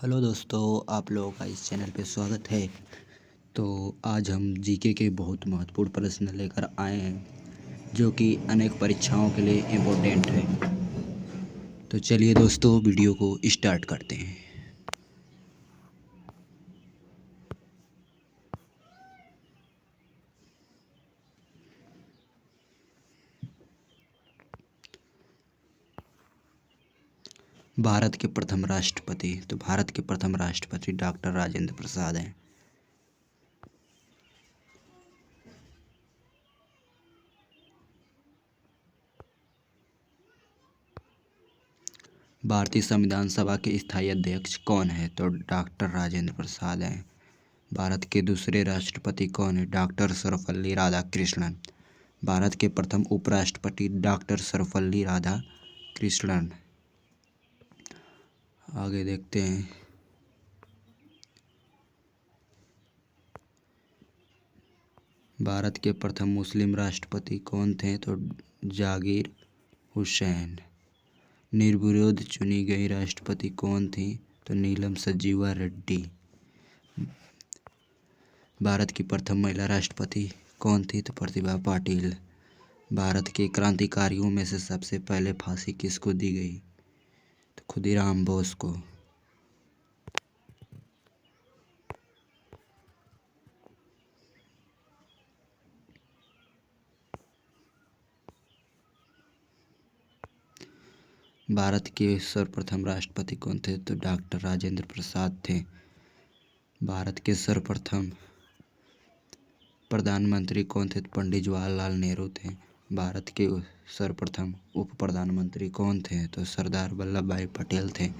Hello दोस्तों, आप लोगों का इस चैनल पे स्वागत है। तो आज हम जीके के बहुत महत्वपूर्ण प्रश्न लेकर आए हैं जो कि अनेक परीक्षाओं के लिए इम्पोर्टेंट है। तो चलिए दोस्तों, वीडियो को स्टार्ट करते हैं। भारत के प्रथम राष्ट्रपति डॉक्टर राजेंद्र प्रसाद हैं। भारतीय संविधान सभा के स्थायी अध्यक्ष कौन है? तो डॉक्टर राजेंद्र प्रसाद हैं। भारत के दूसरे राष्ट्रपति कौन है? डॉक्टर सर्वपल्ली राधाकृष्णन। भारत के प्रथम उपराष्ट्रपति डॉक्टर सर्वपल्ली राधाकृष्णन। आगे देखते हैं। भारत के प्रथम मुस्लिम राष्ट्रपति कौन थे? तो जाकिर हुसैन। निर्विरोध चुनी गई राष्ट्रपति कौन थी? तो नीलम संजीवा रेड्डी। भारत की प्रथम महिला राष्ट्रपति कौन थी? तो प्रतिभा पाटिल। भारत के क्रांतिकारियों में से सबसे पहले फांसी किसको दी गई? तो खुदीराम बोस को। भारत के सर्वप्रथम राष्ट्रपति कौन थे? तो डॉक्टर राजेंद्र प्रसाद थे। भारत के सर्वप्रथम प्रधानमंत्री कौन थे? तो पंडित जवाहरलाल नेहरू थे। भारत के सर्वप्रथम उप प्रधानमंत्री कौन थे? तो सरदार वल्लभ भाई पटेल थे।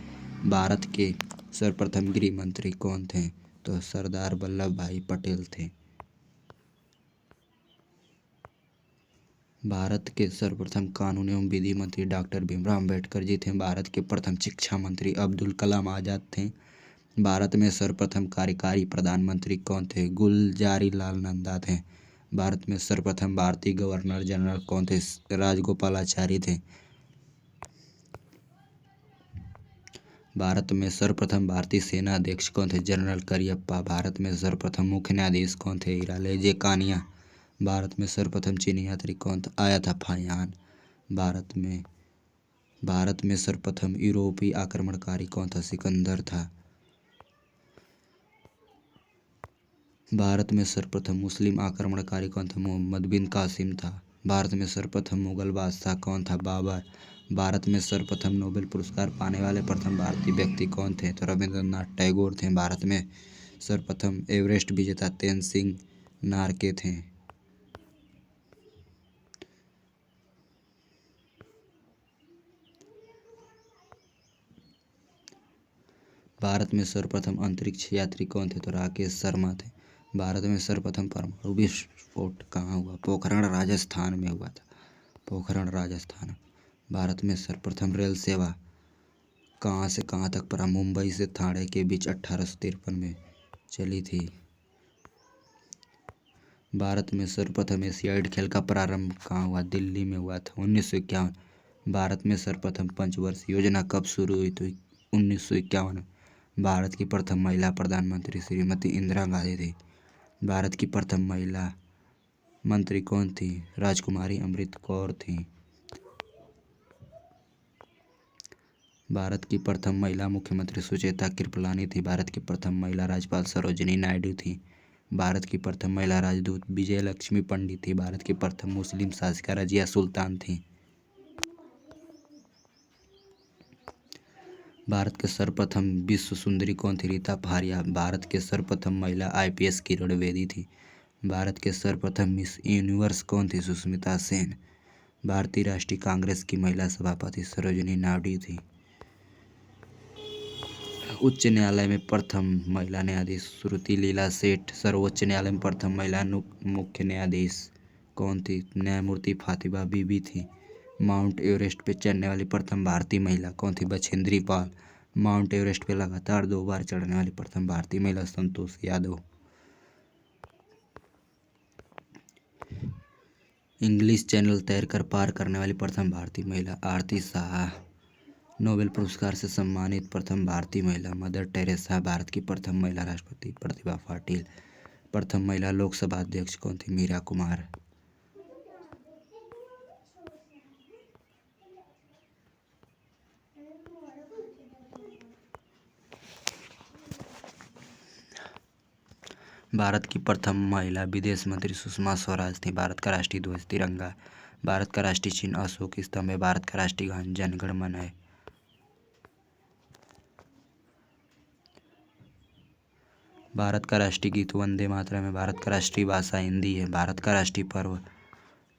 भारत के सर्वप्रथम गृह मंत्री कौन थे? तो सरदार वल्लभ भाई पटेल थे। भारत के सर्वप्रथम कानून एवं विधि मंत्री डॉक्टर भीमराव अम्बेडकर जी थे। भारत के प्रथम शिक्षा मंत्री अब्दुल कलाम आज़ाद थे। भारत में सर्वप्रथम कार्यकारी प्रधानमंत्री कौन थे? गुलजारीलाल नंदा थे। भारत में सर्वप्रथम भारतीय गवर्नर जनरल कौन थे? राजगोपालाचारी थे। भारत में सर्वप्रथम भारतीय सेना अध्यक्ष कौन थे? जनरल करियप्पा। भारत में सर्वप्रथम मुख्य न्यायाधीश कौन थे? हीरालाल कानिया। भारत में सर्वप्रथम चीनी यात्री कौन था? आया था फाहियान। भारत में सर्वप्रथम यूरोपीय आक्रमणकारी कौन था? सिकंदर था। भारत में सर्वप्रथम मुस्लिम आक्रमणकारी कौन था? मोहम्मद बिन कासिम था। भारत में सर्वप्रथम मुगल बादशाह कौन था? बाबर। भारत में सर्वप्रथम नोबेल पुरस्कार पाने वाले प्रथम भारतीय व्यक्ति कौन थे? तो रविंद्रनाथ टैगोर थे। भारत में सर्वप्रथम एवरेस्ट विजेता तेनसिंग नारके थे। भारत में सर्वप्रथम अंतरिक्ष यात्री कौन थे? तो राकेश शर्मा थे। भारत में सर्वप्रथम परमाणु विस्फोट कहाँ हुआ? पोखरण राजस्थान में हुआ था। पोखरण राजस्थान। भारत में सर्वप्रथम रेल सेवा कहाँ से कहाँ तक पड़ा? मुंबई से ठाणे के बीच 1853 में चली थी। भारत में सर्वप्रथम एशियाड खेल का प्रारंभ कहाँ हुआ? दिल्ली में हुआ था 1951। भारत में सर्वप्रथम पंचवर्षीय योजना कब शुरू हुई? तो 1951। भारत की प्रथम महिला प्रधानमंत्री श्रीमती इंदिरा गांधी थी। भारत की प्रथम महिला मंत्री कौन थी? राजकुमारी अमृत कौर थी। भारत की प्रथम महिला मुख्यमंत्री सुचेता कृपलानी थी। भारत की प्रथम महिला राज्यपाल सरोजिनी नायडू थी। भारत की प्रथम महिला राजदूत विजय लक्ष्मी पंडित थी। भारत की प्रथम मुस्लिम शासिका रजिया सुल्तान थी। भारत के सर्वप्रथम विश्व सुंदरी कौन थी? रीता फारिया। भारत के सर्वप्रथम महिला आईपीएस किरण बेदी थी। भारत के सर्वप्रथम मिस यूनिवर्स कौन थी? सुष्मिता सेन। भारतीय राष्ट्रीय कांग्रेस की महिला सभापति सरोजिनी नायडू थी। उच्च न्यायालय में प्रथम महिला न्यायाधीश श्रुति लीला सेठ। सर्वोच्च न्यायालय में प्रथम महिला मुख्य न्यायाधीश कौन थी? न्यायमूर्ति फातिमा बीबी थी। माउंट एवरेस्ट पे चढ़ने वाली प्रथम भारतीय महिला कौन थी? बछेंद्री पाल। माउंट एवरेस्ट पे लगातार 2 बार चढ़ने वाली प्रथम भारतीय महिला संतोष यादव। इंग्लिश चैनल तैरकर पार करने वाली प्रथम भारतीय महिला आरती साहा। नोबेल पुरस्कार से सम्मानित प्रथम भारतीय महिला मदर टेरेसा। भारत की प्रथम महिला राष्ट्रपति प्रतिभा पाटिल। प्रथम महिला लोकसभा अध्यक्ष कौन थी? मीरा कुमार। भारत की प्रथम महिला विदेश मंत्री सुषमा स्वराज थी। भारत का राष्ट्रीय ध्वज तिरंगा है। भारत का राष्ट्रीय चिन्ह अशोक स्तंभ है। भारत का राष्ट्रीय गान जन गण मन है। भारत का राष्ट्रीय गीत वंदे मातरम है। भारत का राष्ट्रीय भाषा हिंदी है। भारत का राष्ट्रीय पर्व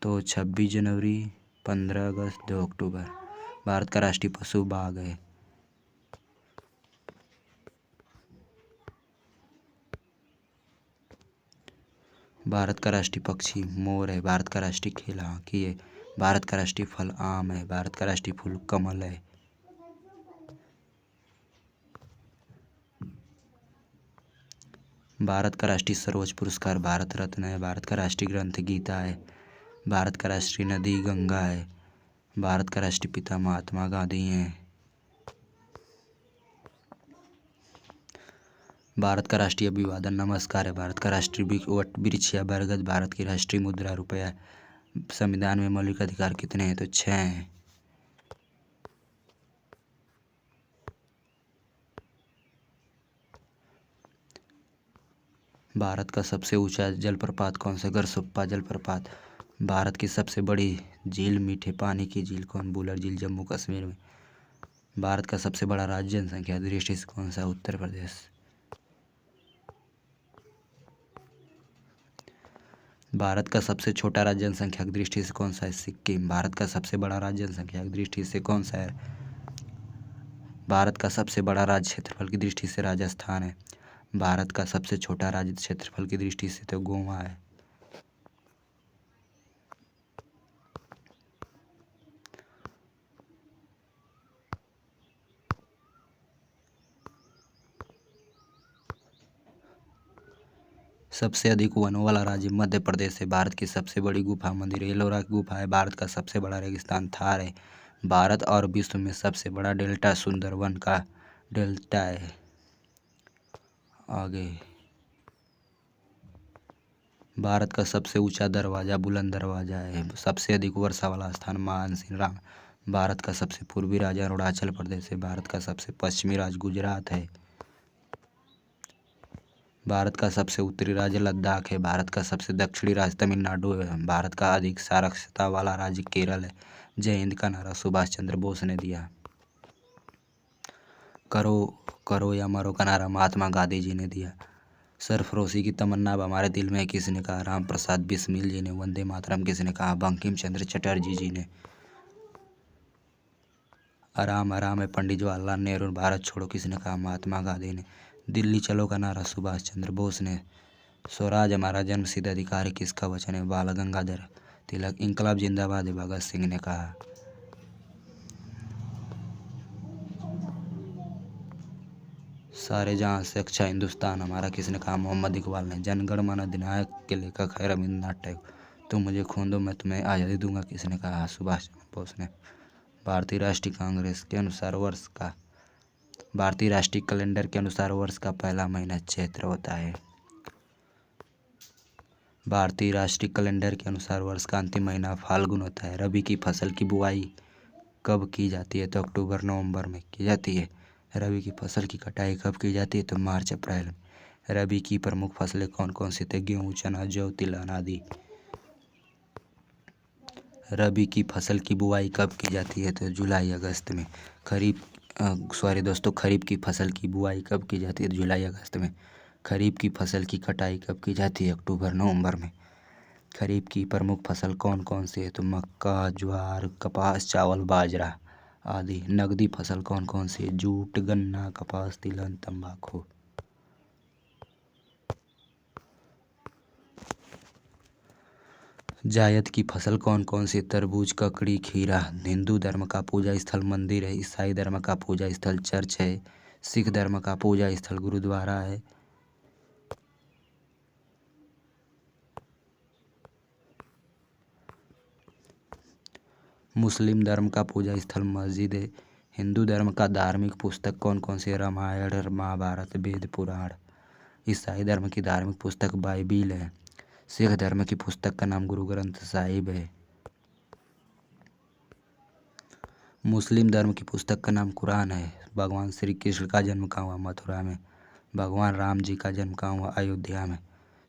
तो 26 जनवरी, 15 अगस्त, 2 अक्टूबर। भारत का राष्ट्रीय पशु बाघ है। भारत का राष्ट्रीय पक्षी मोर है। भारत का राष्ट्रीय खेल हॉकी है। भारत का राष्ट्रीय फल आम है। भारत का राष्ट्रीय फूल कमल है। भारत का राष्ट्रीय सर्वोच्च पुरस्कार भारत रत्न है। भारत का राष्ट्रीय ग्रंथ गीता है। भारत का राष्ट्रीय नदी गंगा है। भारत का राष्ट्रीय पिता महात्मा गांधी हैं। भारत का राष्ट्रीय अभिवादन नमस्कार है। भारत का राष्ट्रीय वृक्ष या बरगद। भारत की राष्ट्रीय मुद्रा रुपया है। संविधान में मौलिक अधिकार कितने हैं? तो 6 हैं। भारत का सबसे ऊंचा जलप्रपात कौन सा? गरसुप्पा जलप्रपात। भारत की सबसे बड़ी झील मीठे पानी की झील कौन? बुलर झील, जम्मू कश्मीर में। भारत का सबसे बड़ा राज्य जनसंख्या की दृष्टि से कौन सा? उत्तर प्रदेश। भारत का सबसे छोटा राज्य जनसंख्या की दृष्टि से कौन सा है? सिक्किम। भारत का सबसे बड़ा राज्य जनसंख्या की दृष्टि से कौन सा है? भारत का सबसे बड़ा राज्य क्षेत्रफल की दृष्टि से राजस्थान है। भारत का सबसे छोटा राज्य क्षेत्रफल की दृष्टि से तो गोवा है। सबसे अधिक वनों वाला राज्य मध्य प्रदेश है। भारत की सबसे बड़ी गुफा मंदिर एलोरा की गुफा है। भारत का सबसे बड़ा रेगिस्तान थार है। भारत और विश्व में सबसे बड़ा डेल्टा सुंदरवन का डेल्टा है। आगे भारत का सबसे ऊंचा दरवाजा बुलंद दरवाजा है। सबसे अधिक वर्षा वाला स्थान मानसिंह राम। भारत का सबसे पूर्वी राज्य अरुणाचल प्रदेश है। भारत का सबसे पश्चिमी राज्य गुजरात है। भारत का सबसे उत्तरी राज्य लद्दाख है। भारत का सबसे दक्षिणी राज्य तमिलनाडु है। भारत का अधिक साक्षरता वाला राज्य केरल है। जय हिंद का नारा सुभाष चंद्र बोस ने दिया। करो करो या मरो का नारा महात्मा गांधी जी ने दिया। सरफरोशी की तमन्ना अब हमारे दिल में है किसने कहा? राम प्रसाद बिस्मिल जी ने। वंदे मातरम किसने कहा? बंकिम चंद्र चटर्जी जी ने। आराम आराम है पंडित जवाहरलाल नेहरू। भारत छोड़ो किसने कहा? महात्मा गांधी ने। दिल्ली चलो का नारा सुभाष चंद्र बोस ने। स्वराज हमारा जन्मसिद्ध अधिकार है किसका वचन है? बाल गंगाधर तिलक। इंकलाब जिंदाबाद है भगत सिंह ने कहा। सारे जहां से अच्छा हिंदुस्तान हमारा किसने कहा? मोहम्मद इकबाल ने। जनगण मन अधिनायक के लेखक है रविन्द्रनाथ टैगोर। तुम मुझे खून दो मैं तुम्हें आज़ादी दूंगा किसने कहा? सुभाष चंद्र बोस ने। भारतीय राष्ट्रीय कांग्रेस के अनुसार वर्ष का भारतीय राष्ट्रीय कैलेंडर के अनुसार वर्ष का पहला महीना चैत्र होता है। भारतीय राष्ट्रीय कैलेंडर के अनुसार वर्ष का अंतिम महीना फाल्गुन होता है। रबी की फसल की बुआई कब की जाती है? तो अक्टूबर नवंबर में की जाती है। रबी की फसल की कटाई कब की जाती है? तो मार्च अप्रैल में। रबी की प्रमुख फसलें कौन कौन सी थे? गेहूँ, चना, जौ, तिलहन आदि। रबी की फसल की बुआई कब की जाती है? तो जुलाई अगस्त में। खरीफ की फसल की बुआई कब की जाती है? जुलाई अगस्त में। खरीफ की फसल की कटाई कब की जाती है? अक्टूबर नवंबर में। खरीफ की प्रमुख फसल कौन कौन सी है? तो मक्का, ज्वार, कपास, चावल, बाजरा आदि। नकदी फसल कौन कौन सी है? जूट, गन्ना, कपास, तिलहन, तंबाकू। जायद की फसल कौन कौन सी? तरबूज, ककड़ी, खीरा। हिंदू धर्म का पूजा स्थल मंदिर है। ईसाई धर्म का पूजा स्थल चर्च है। सिख धर्म का पूजा स्थल गुरुद्वारा है। मुस्लिम धर्म का पूजा स्थल मस्जिद है। हिंदू धर्म का धार्मिक पुस्तक कौन कौन सी है? रामायण, महाभारत, वेद, पुराण। ईसाई धर्म की धार्मिक पुस्तक बाइबिल है। सिख धर्म की पुस्तक का नाम गुरु ग्रंथ साहिब है। मुस्लिम धर्म की पुस्तक का नाम कुरान है। भगवान श्री कृष्ण का जन्म कहाँ हुआ? मथुरा में। भगवान राम जी का जन्म कहाँ हुआ? अयोध्या में।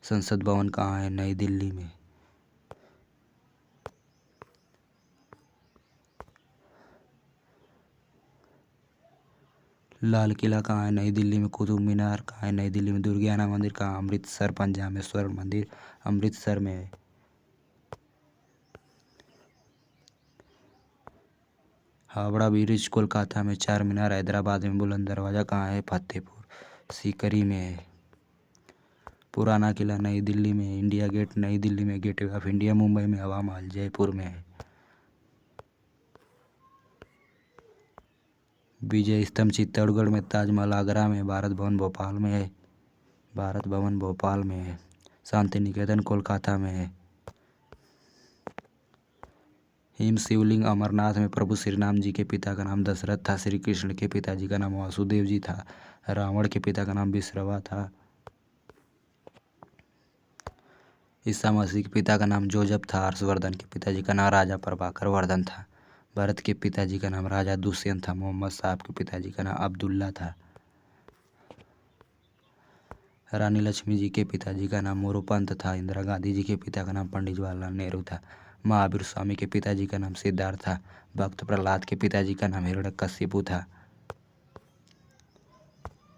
संसद भवन कहाँ है? नई दिल्ली में। लाल किला कहाँ है? नई दिल्ली में। कुतुब मीनार कहाँ है? नई दिल्ली में। दुर्गियाना मंदिर कहाँ? अमृतसर। पंजाब में। स्वर्ण मंदिर अमृतसर में है। हावड़ा ब्रिज कोलकाता में। चार मीनार हैदराबाद में। बुलंद दरवाज़ा कहाँ है? फतेहपुर सीकरी में है। पुराना किला नई दिल्ली में है। इंडिया गेट नई दिल्ली में। गेटवे ऑफ इंडिया मुंबई में। हवा महल जयपुर में है। विजय स्तंभ चित्तौड़गढ़ में। ताजमहल आगरा में। भारत भवन भोपाल में है। भारत भवन भोपाल में है। शांति निकेतन कोलकाता में है। हिम शिवलिंग अमरनाथ में। प्रभु श्री राम जी के पिता का नाम दशरथ था। श्री कृष्ण के पिताजी का नाम वासुदेव जी था। रावण के पिता का नाम विश्रवा था। ईसा मसीह के पिता का नाम जोजफ था। हर्षवर्धन के पिताजी का नाम राजा प्रभाकर वर्धन था। भरत के पिताजी का नाम राजा दुष्यंत था। मोहम्मद साहब के पिताजी का नाम अब्दुल्ला था। रानी लक्ष्मी जी के पिताजी का नाम मोरोपंत था। इंदिरा गांधी जी के पिता का नाम पंडित जवाहरलाल नेहरू था। महावीर स्वामी के पिताजी का नाम सिद्धार्थ था। भक्त प्रहलाद के पिताजी का नाम हिरण्यकशिपु था।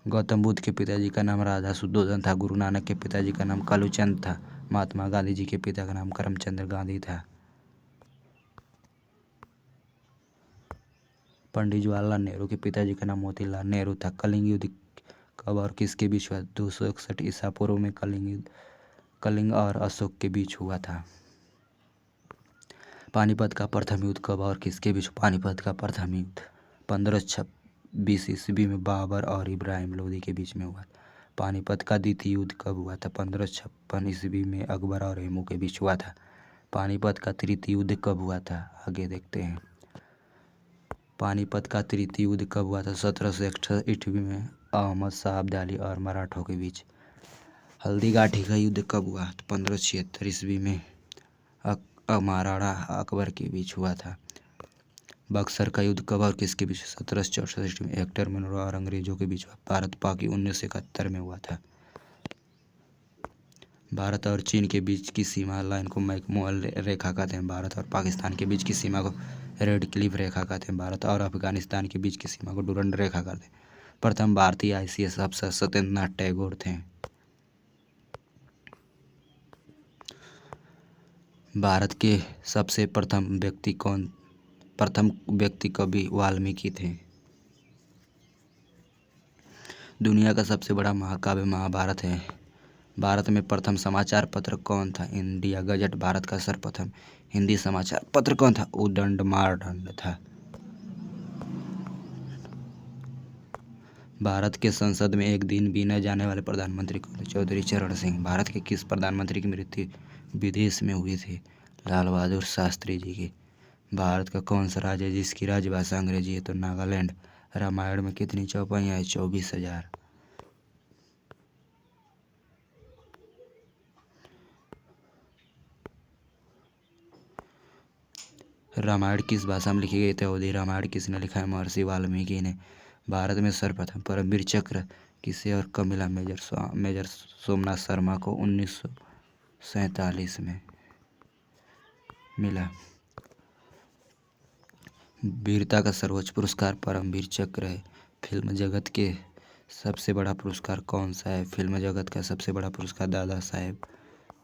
गौतम बुद्ध के पिताजी का नाम राधा सुद्धोधन था। गुरु नानक के पिताजी का नाम कालूचंद था। महात्मा गांधी जी के पिता का नाम करमचंद गांधी था। पंडित जवाहरलाल नेहरू के पिताजी का नाम मोतीलाल नेहरू था। कलिंग युद्ध कब और किसके बीच हुआ? 261 ईसा पूर्व में कलिंग और अशोक के बीच हुआ था। पानीपत का प्रथम युद्ध कब और किसके बीच? पानीपत का प्रथम युद्ध 1526 ईस्वी में बाबर और इब्राहिम लोदी के बीच में हुआ। पानीपत का द्वितीय युद्ध कब हुआ था? 1556 ईस्वी में अकबर और हेमू के बीच हुआ था। पानीपत का तृतीय युद्ध कब हुआ था? आगे देखते हैं। पानीपत का तृतीय युद्ध कब हुआ था? 1761 ईस्वी में अहमद शाह अब्दाली और मराठों के बीच। हल्दी घाटी का युद्ध कब हुआ? 1576 ईस्वी में महाराणा अकबर के बीच हुआ था। बक्सर का युद्ध कब और किसके बीच? 1764 में हेक्टर मनरो और अंग्रेजों के बीच हुआ। भारत पाक 1971 में हुआ था। भारत और चीन के बीच की सीमा लाइन को मैकमोहन रेखा कहते हैं। भारत और पाकिस्तान के बीच की सीमा को रेड क्लिफ रेखा कहते हैं। भारत और अफगानिस्तान के बीच की सीमा को डुरंड रेखा कहते हैं। प्रथम भारतीय ICS अफसर सत्येंद्रनाथ टैगोर थे। भारत के सबसे प्रथम व्यक्ति कवि वाल्मीकि थे। दुनिया का सबसे बड़ा महाकाव्य महाभारत है। भारत में प्रथम समाचार पत्र कौन था? India gazette. भारत का सर्वप्रथम हिंदी समाचार पत्र कौन था? उदंड मारदंड था। भारत के संसद में एक दिन भी न जाने वाले प्रधानमंत्री कौन थे? चौधरी चरण सिंह। भारत के किस प्रधानमंत्री की मृत्यु विदेश में हुई थी? लाल बहादुर शास्त्री जी की। भारत का कौन सा राज्य है जिसकी राजभाषा अंग्रेजी है? तो नागालैंड। रामायण में कितनी चौपाइयाँ हैं? 24,000। रामायण किस भाषा में लिखी गई थी? अवधी। रामायण किसने लिखा है? महर्षि वाल्मीकि ने। भारत में सर्वप्रथम परमवीर चक्र किसे और कब मिला? मेजर सोमनाथ शर्मा को 1947 में मिला। वीरता का सर्वोच्च पुरस्कार परमवीर चक्र है। फिल्म जगत के सबसे बड़ा पुरस्कार कौन सा है? फिल्म जगत का सबसे बड़ा पुरस्कार दादा साहेब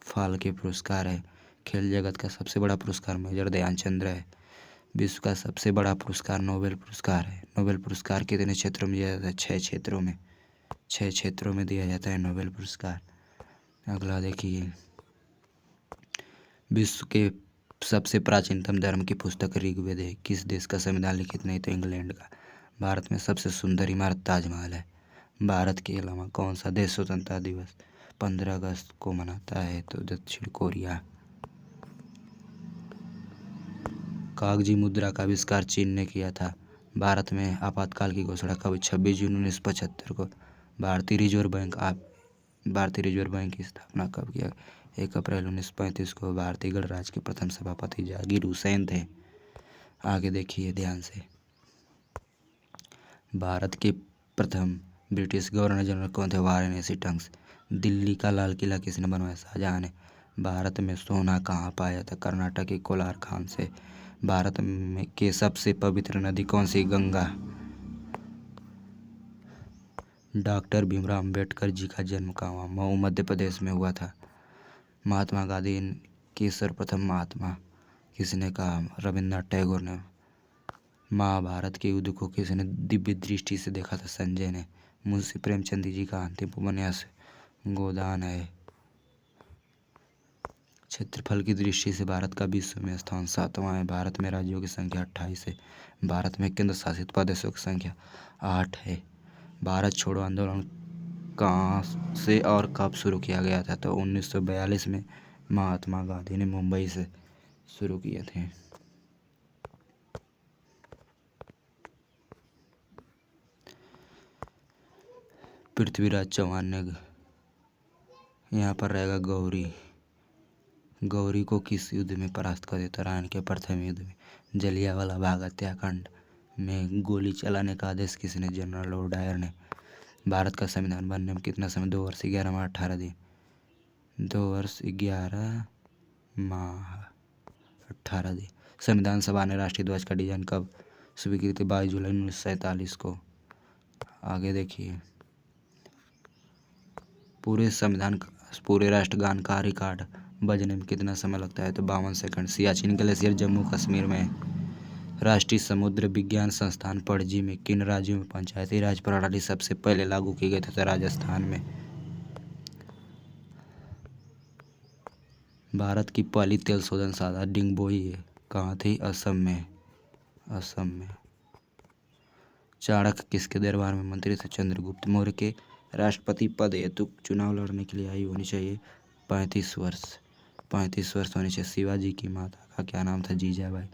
फाल्के पुरस्कार है। खेल जगत का सबसे बड़ा पुरस्कार मेजर ध्यानचंद है। विश्व का सबसे बड़ा पुरस्कार नोबेल पुरस्कार है। नोबेल पुरस्कार कितने क्षेत्रों में दिया जाता है? 6 क्षेत्रों में। 6 क्षेत्रों में दिया जाता है नोबेल पुरस्कार। अगला देखिए। विश्व के सबसे प्राचीनतम धर्म की पुस्तक ऋग्वेद है। किस देश का संविधान लिखित नहीं? तो इंग्लैंड का। भारत में सबसे सुंदर इमारत ताजमहल है। भारत के अलावा कौन सा देश स्वतंत्रता दिवस 15 अगस्त को मनाता है? तो दक्षिण कोरिया। कागजी मुद्रा का आविष्कार चीन ने किया था। भारत में आपातकाल की घोषणा कब? 26 जून 1975 को। भारतीय रिजर्व बैंक की स्थापना कब किया? 1 अप्रैल 1935 को। भारतीय गणराज्य के प्रथम सभापति जाकिर हुसैन थे। आगे देखिए ध्यान से। भारत के प्रथम ब्रिटिश गवर्नर जनरल कौन थे? Warren Hastings. दिल्ली का लाल किला किसने बनवाया? शाहजहां ने। भारत में सोना कहाँ पाया जाता? कर्नाटक के कोलार खान से। भारत में के सबसे पवित्र नदी कौन सी? गंगा। डॉक्टर भीमराव अंबेडकर जी का जन्म कहाँ हुआ? मऊ मध्य प्रदेश में हुआ था। महात्मा गांधी के सर्वप्रथम महात्मा किसने कहा? रविन्द्रनाथ टैगोर ने। महाभारत के युद्ध को किसने दिव्य दृष्टि से देखा था? संजय ने। मुंशी प्रेमचंद जी का अंतिम उपन्यास गोदान है। क्षेत्रफल की दृष्टि से भारत का विश्व में स्थान 7वां है। भारत में राज्यों की संख्या 28 है। भारत में केंद्र शासित प्रदेशों की संख्या 8 है। भारत छोड़ो आंदोलन कहाँ से और कब शुरू किया गया था? तो 1942 में महात्मा गांधी ने मुंबई से शुरू किए थे। पृथ्वीराज चौहान ने, यहाँ पर रहेगा गौरी। गौरी को किस युद्ध में परास्त कर दिया? तराइन के प्रथम युद्ध में। जलियांवाला बाग हत्याकांड में गोली चलाने का आदेश किसने? जनरल लॉर्ड डायर ने। भारत का संविधान बनने में कितना समय? 2 वर्ष 11 माह 18 दिन। 2 वर्ष 11 माह 18 दिन। संविधान सभा ने राष्ट्रीय ध्वज का डिजाइन कब स्वीकृति? 22 जुलाई 1947 को। आगे देखिए। पूरे राष्ट्रगान का रिकॉर्ड बजने में कितना समय लगता है? तो 52 सेकंड। सियाचिन ग्लेशियर जम्मू कश्मीर में। राष्ट्रीय समुद्र विज्ञान संस्थान पणजी में किन राज्यों में पंचायती राज प्रणाली सबसे पहले लागू की गई थी? तो राजस्थान में। भारत की पहली तेल शोधन शाखा डिंगबोई कहाँ थी? असम में। चाणक्य किसके दरबार में मंत्री थे? चंद्रगुप्त मौर्य के। राष्ट्रपति पद हेतु चुनाव लड़ने के लिए आयु होनी चाहिए 35 वर्ष। 35 वर्ष होनी चाहिए। शिवाजी की माता का क्या नाम था? जीजाबाई।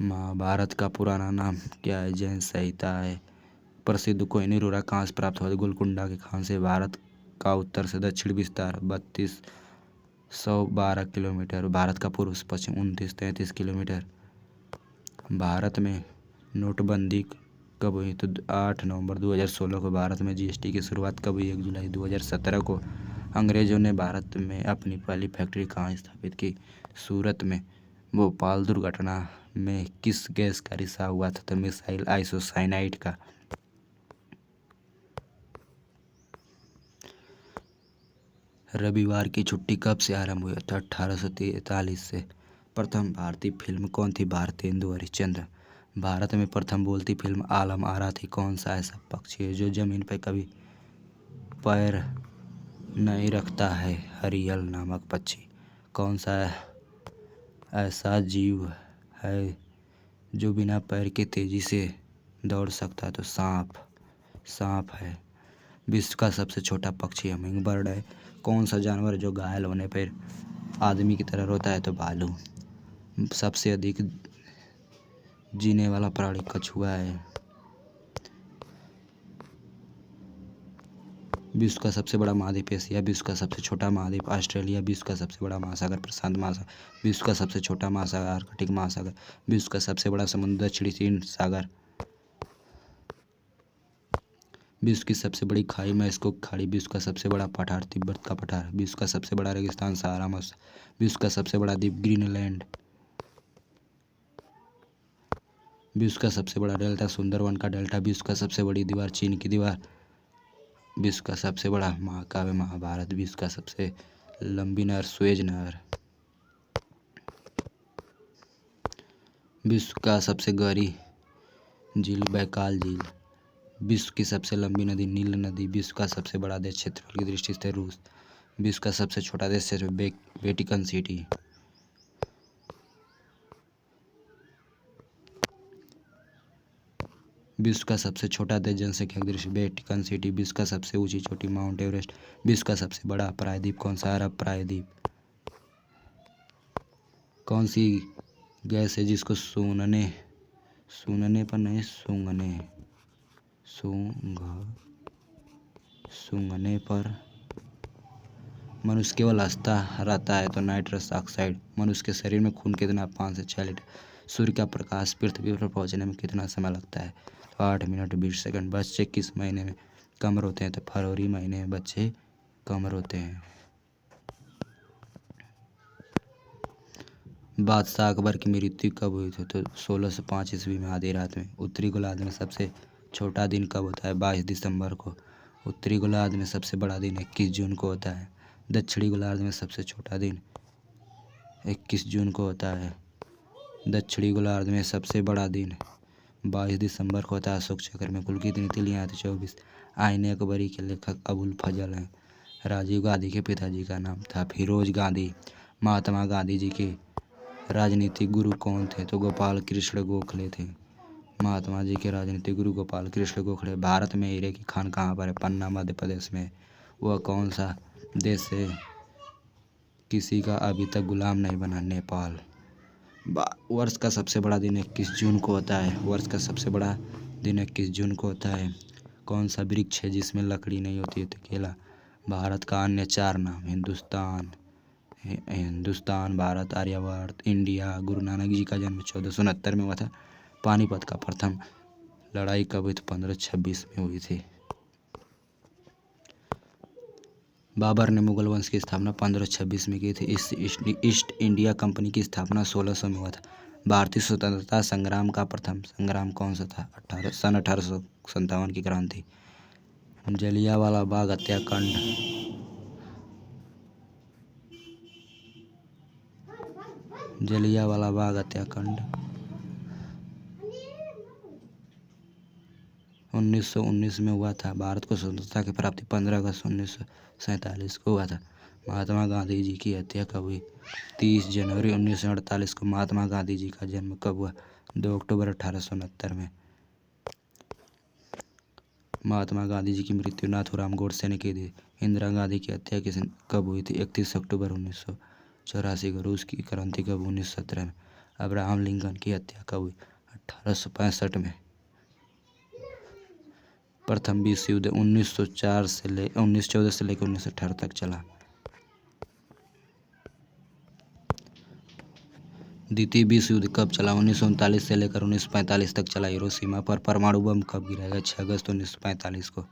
महाभारत का पुराना नाम क्या है? जैन संहिता है। प्रसिद्ध कोहिनूर हीरा कहाँ से प्राप्त हुआ? गोलकुंडा के खान से। भारत का उत्तर से दक्षिण विस्तार 3212 किलोमीटर। भारत का पूर्व से पश्चिम 2933 किलोमीटर। भारत में नोटबंदी कब हुई? तो 8 नवंबर 2016 को। भारत में जीएसटी की शुरुआत कब हुई? 1 जुलाई 2017 को। अंग्रेजों ने भारत में अपनी पहली फैक्ट्री कहाँ स्थापित की? सूरत में। भोपाल दुर्घटना में किस गैस का रिसाव हुआ था? तो मिसाइल आइसोसाइनाइड का। रविवार की छुट्टी कब से आरंभ हुई था? 1843 से। प्रथम भारतीय फिल्म कौन थी? भारतेंदु हरिश्चंद्र। भारत में प्रथम बोलती फिल्म आलम आरा थी। कौन सा ऐसा पक्षी है जो जमीन पर कभी पैर नहीं रखता है? हरियल नामक पक्षी। कौन सा ऐसा जीव है जो बिना पैर के तेजी से दौड़ सकता है? तो सांप है। विश्व का सबसे छोटा पक्षी हमिंग बर्ड है। कौन सा जानवर जो घायल होने पर आदमी की तरह रोता है? तो भालू। सबसे अधिक जीने वाला प्राणी कछुआ है। विश्व का सबसे बड़ा महाद्वीप एशिया। विश्व का सबसे छोटा महाद्वीप ऑस्ट्रेलिया। विश्व का सबसे बड़ा महासागर प्रशांत महासागर। विश्व का सबसे छोटा महासागर आर्कटिक महासागर। विश्व का सबसे बड़ा समुद्र दक्षिणी चीन सागर। विश्व की सबसे बड़ी खाई मैस्को खाड़ी। विश्व का सबसे बड़ा पठार तिब्बत का पठार। विश्व का सबसे बड़ा रेगिस्तान सहारा मरुस्थल। विश्व का सबसे बड़ा द्वीप ग्रीनलैंड। विश्व का सबसे बड़ा डेल्टा सुंदरवन का डेल्टा। विश्व का सबसे बड़ी दीवार चीन की दीवार। विश्व का सबसे बड़ा महाकाव्य महाभारत। विश्व का सबसे लंबी नहर सुएज नहर। विश्व का सबसे गहरी झील बैकाल झील। विश्व की सबसे लंबी नदी नील नदी। विश्व का सबसे बड़ा देश क्षेत्रफल की दृष्टि से रूस। विश्व का सबसे छोटा देश वेटिकन सिटी। विश्व का सबसे छोटा देश जनसंख्या की दृष्टि वेटिकन सिटी। विश्व का सबसे ऊंची चोटी माउंट एवरेस्ट। विश्व का सबसे बड़ा प्रायद्वीप कौन सा? अरब प्रायद्वीप। कौन सी गैस है जिसको सूंघने सूंघने पर नहीं, सूंघने, सूंघने पर। मनुष्य केवल हंसता रहता है तो नाइट्रस ऑक्साइड। मनुष्य के शरीर में खून कितना? 5 से 6 लीटर। सूर्य का प्रकाश पृथ्वी पर पहुंचने में कितना समय लगता है? तो 8 मिनट 20 सेकंड। बच्चे किस महीने में कम रोते हैं? तो फरवरी महीने में बच्चे कम रोते हैं। बादशाह अकबर की मृत्यु कब हुई थी? तो 1605 ईस्वी में आधी रात में। उत्तरी गोलार्ध में सबसे छोटा दिन कब होता है? 22 दिसंबर को। उत्तरी गोलार्ध में सबसे बड़ा दिन 21 जून को होता है। दक्षिणी गोलार्ध में सबसे छोटा दिन 21 जून को होता है। दक्षिणी गोलार्ध में सबसे बड़ा दिन 22 दिसंबर को होता है। अशोक चक्र में कुल कितनी तिलियां हैं? तो 24। आईने अकबरी के लेखक अबुल फजल हैं। राजीव गांधी के पिताजी का नाम था फिरोज गांधी। महात्मा गांधी जी के राजनीतिक गुरु कौन थे? तो गोपाल कृष्ण गोखले थे। महात्मा जी के राजनीतिक गुरु गोपाल कृष्ण गोखले। भारत में हीरे की खान कहाँ पर है? पन्ना, मध्य प्रदेश में। वह कौन सा देश है किसी का अभी तक गुलाम नहीं बना? नेपाल। वर्ष का सबसे बड़ा दिन 21 जून को होता है। वर्ष का सबसे बड़ा दिन 21 जून को होता है। कौन सा वृक्ष है जिसमें लकड़ी नहीं होती है? तो केला। भारत का अन्य 4 नाम। हिंदुस्तान, भारत, आर्यवर्त, इंडिया। गुरु नानक जी का जन्म 1469 में हुआ था। पानीपत का प्रथम लड़ाई कब हुई? तो 1526 में हुई थी। बाबर ने मुगल वंश की स्थापना 1526 में की थी। ईस्ट इंडिया कंपनी की स्थापना 1600 में हुआ था। भारतीय स्वतंत्रता संग्राम का प्रथम संग्राम कौन सा था? 1857 की क्रांति। जलियांवाला बाग हत्याकांड। जलियांवाला बाग हत्याकांड 1919 में हुआ था। भारत को स्वतंत्रता की प्राप्ति 15 अगस्त 1947 को हुआ था। महात्मा गांधी जी की हत्या कब हुई? 30 जनवरी 1948 को। महात्मा गांधी जी का जन्म कब हुआ? 2 अक्टूबर 1869 में। महात्मा गांधी जी की मृत्यु नाथूराम गोडसे ने की थी। इंदिरा गांधी की हत्या कब हुई थी? 31 अक्टूबर 1984 को। रूस की क्रांति कब? 1917 में। अब्राहम लिंकन की हत्या कब हुई? 1865 में। प्रथम विश्व युद्ध 1914 से लेकर 1918 तक चला। द्वितीय विश्व युद्ध कब चला? 1939 से लेकर 1945 तक चला। हिरोशिमा पर परमाणु बम कब गिराएगा? 6 अगस्त 1945 को।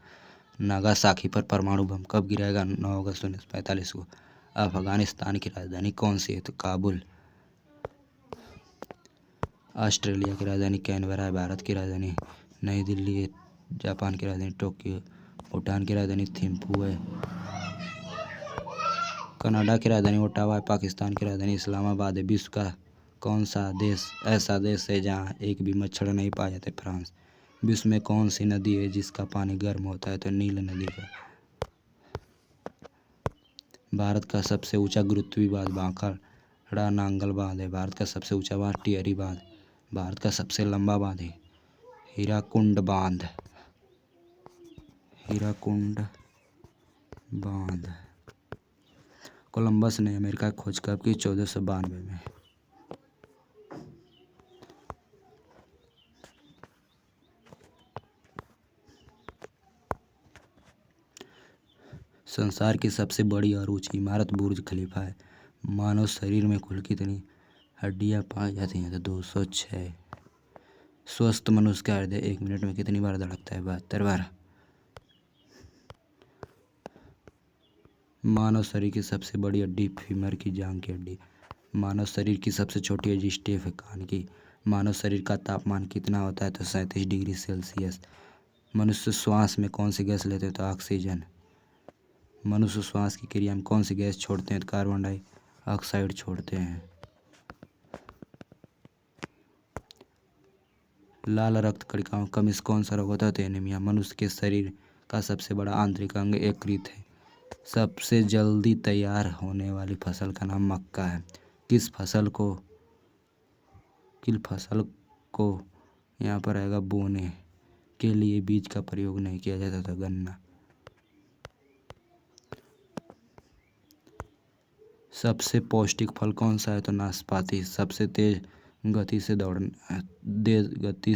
नागासाकी पर परमाणु बम कब गिराएगा? 9 अगस्त 1945 को। अफगानिस्तान की राजधानी कौन सी है? तो काबुल। ऑस्ट्रेलिया की राजधानी कैनबरा है। भारत की राजधानी नई दिल्ली है। जापान की राजधानी टोक्यो। भूटान की राजधानी थिम्पू है। कनाडा की राजधानी ओटावा है। पाकिस्तान की राजधानी इस्लामाबाद है। विश्व का कौन सा देश ऐसा देश है जहाँ एक भी मच्छर नहीं पाए जाते? फ्रांस। विश्व में कौन सी नदी है जिसका पानी गर्म होता है? तो नील नदी का। भारत का सबसे ऊंचा गुरुत्वीय बांध भाखड़ा नांगल बांध है। भारत का सबसे ऊंचा बांध टिहरी बांध। भारत का सबसे लंबा बांध है हीराकुंड बांध। हीराकुंड बांध। कोलंबस ने अमेरिका की खोज कब की? 1492 में। संसार की सबसे बड़ी और ऊंची इमारत बुर्ज खलीफा है। मानव शरीर में कुल कितनी हड्डियां पाई जाती हैं? तो 206। स्वस्थ मनुष्य का हृदय 1 मिनट में कितनी बार धड़कता है? 72 बार। मानव शरीर की सबसे बड़ी हड्डी फीमर की जांघ की हड्डी। मानव शरीर की सबसे छोटी हड्डी स्टेप है कान की। मानव शरीर का तापमान कितना होता है? तो 37 डिग्री सेल्सियस। मनुष्य श्वास में कौन सी गैस लेते हैं? तो ऑक्सीजन। मनुष्य श्वास की क्रिया में कौन सी गैस छोड़ते हैं? तो कार्बन डाइऑक्साइड छोड़ते हैं। लाल रक्त कणिकाओं में कमी से कौन सा रोग होता है? तो एनीमिया। मनुष्य के शरीर का सबसे बड़ा आंतरिक अंग यकृत है। सबसे जल्दी तैयार होने वाली फसल का नाम मक्का है। किस फसल को यहाँ पर आएगा बोने के लिए बीज का प्रयोग नहीं किया जाता था? गन्ना। सबसे पौष्टिक फल कौन सा है? तो नाशपाती। सबसे तेज गति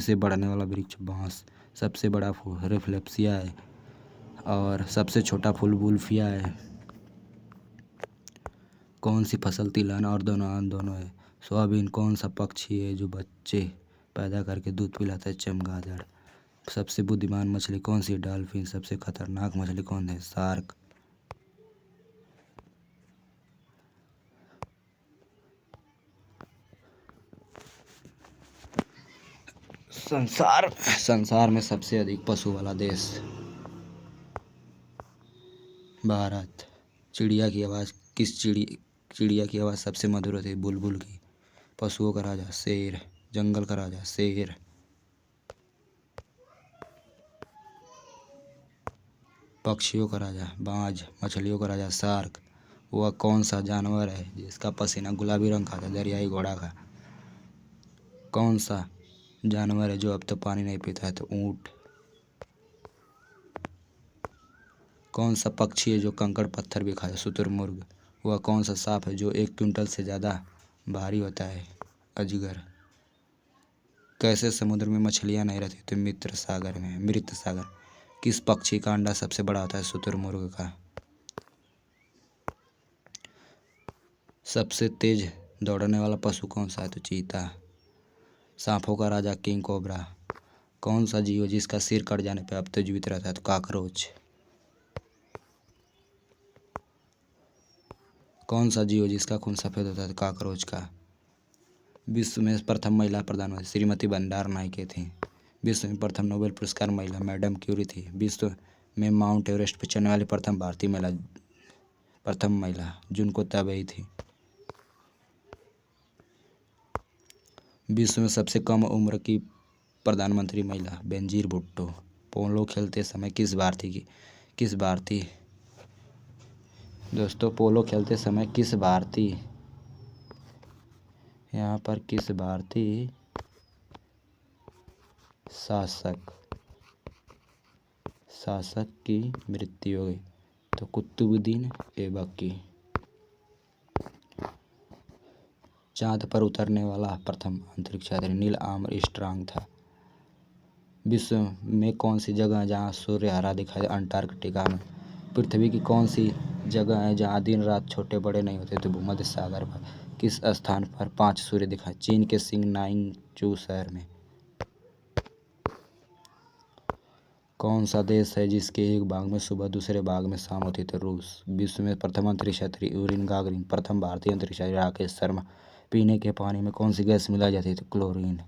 से बढ़ने वाला वृक्ष बांस। सबसे बड़ा फूल रेफलेप्सिया है और सबसे छोटा फूल वुल्फिया है। कौन सी फसल तिलहन और दोनों है? सोयाबीन। कौन सा पक्षी है जो बच्चे पैदा करके दूध पिलाता है? चमगादड़। सबसे बुद्धिमान मछली कौन सी? डॉल्फिन। सबसे खतरनाक मछली कौन है? शार्क। संसार में सबसे अधिक पशु वाला देश? भारत। चिड़िया की आवाज़ सबसे मधुर होती है? बुलबुल की। पशुओं का राजा? शेर। जंगल का राजा? शेर। पक्षियों का राजा? बाज। मछलियों का राजा? शार्क। वह कौन सा जानवर है जिसका पसीना गुलाबी रंग का था? दरियाई घोड़ा का। कौन सा जानवर है जो अब तो पानी नहीं पीता है? तो ऊँट। कौन सा पक्षी है जो कंकड़ पत्थर भी खाता है? शुतुरमुर्ग। वह कौन सा सांप है जो 1 क्विंटल से ज़्यादा भारी होता है? अजगर। कैसे समुद्र में मछलियाँ नहीं रहती? तो मृत सागर। किस पक्षी का अंडा सबसे बड़ा होता है? शुतुरमुर्ग का। सबसे तेज दौड़ने वाला पशु कौन सा है? तो चीता। सांपों का राजा? King cobra. कौन सा जीव जिसका सिर कट जाने पर अब तो जीवित रहता है? तो कॉकरोच। कौन सा जीव जिसका खून सफेद होता है? तो कॉकरोच का। विश्व में प्रथम महिला प्रधानमंत्री श्रीमती भंडार नायके थी। विश्व में प्रथम नोबेल पुरस्कार महिला मैडम क्यूरी थी। विश्व में माउंट एवरेस्ट पर चढ़ने वाली प्रथम महिला जुनको ताबेई थी। विश्व में सबसे कम उम्र की प्रधानमंत्री महिला बेनजीर भुट्टो। पोलो खेलते समय किस भारतीय यहाँ पर किस भारतीय शासक की मृत्यु हो गई? तो कुतुबुद्दीन ऐबक। चांद पर उतरने वाला प्रथम अंतरिक्ष यात्री नील आर्मस्ट्रांग था। विश्व में कौन सी जगह है जहाँ सूर्य हरा दिखाई दे? अंटार्कटिका में। पृथ्वी की कौन सी जगह है जहाँ दिन रात छोटे बड़े नहीं होते? तो भूमध्य सागर पर। किस स्थान पर 5 सूर्य दिखाई? चीन के सिंगनाइंगचू शहर में। कौन सा देश है जिसके एक भाग में सुबह दूसरे भाग में शाम होती है? तो रूस। विश्व में प्रथम अंतरिक्ष यात्री यूरिन गागरिन। प्रथम भारतीय अंतरिक्ष यात्री राकेश शर्मा। पीने के पानी में कौन सी गैस मिलाई जाती है? तो क्लोरीन।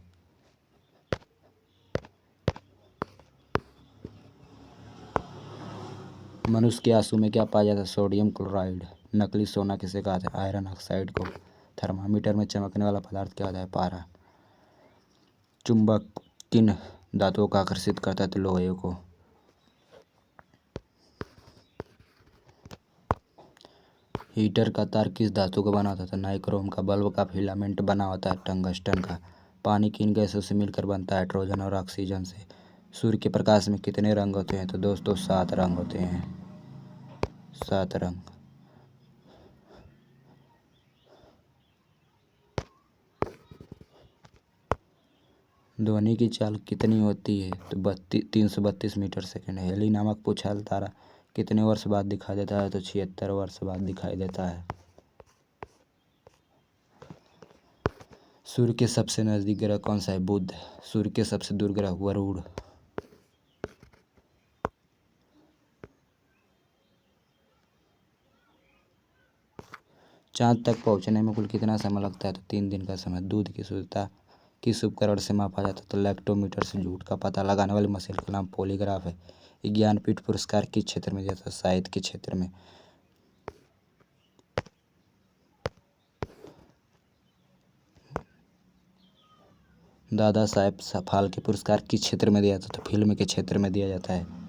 मनुष्य के आंसू में क्या पाया जाता है? Sodium chloride. नकली सोना किसे कहते हैं? आयरन ऑक्साइड को। थर्मामीटर में चमकने वाला पदार्थ क्या होता है? पारा। चुंबक किन धातुओं को आकर्षित करता है? तो लोहे को। हीटर का तार किस धातु का बना होता है? नाइक्रोम का। बल्ब का फिलामेंट बना होता है टंगस्टन का। पानी किन गैसों से मिलकर बनता है? हाइड्रोजन और ऑक्सीजन से। सूर्य के प्रकाश में कितने रंग होते हैं? तो दोस्तों 7 रंग होते हैं। 7 रंग। ध्वनि की चाल कितनी होती है? तो 332 मीटर सेकेंड। हेली नामक पूछल तारा कितने वर्ष बाद दिखाई देता है? तो 76 वर्ष बाद दिखाई देता है। सूर्य के सबसे नजदीक ग्रह कौन सा है? बुध। सूर्य के सबसे दूर ग्रह वरुण। चांद तक पहुंचने में कुल कितना समय लगता है? तो 3 दिन का समय। दूध की शुद्धता किस उपकरण से मापा जाता है? तो लैक्टोमीटर से। झूठ का पता लगाने वाली मशीन का नाम पॉलीग्राफ है। ज्ञानपीठ पुरस्कार किस क्षेत्र में दिया था? साहित्य के क्षेत्र में। दादा साहेब फाल्के पुरस्कार किस क्षेत्र में दिया था? तो फिल्म के क्षेत्र में दिया जाता है।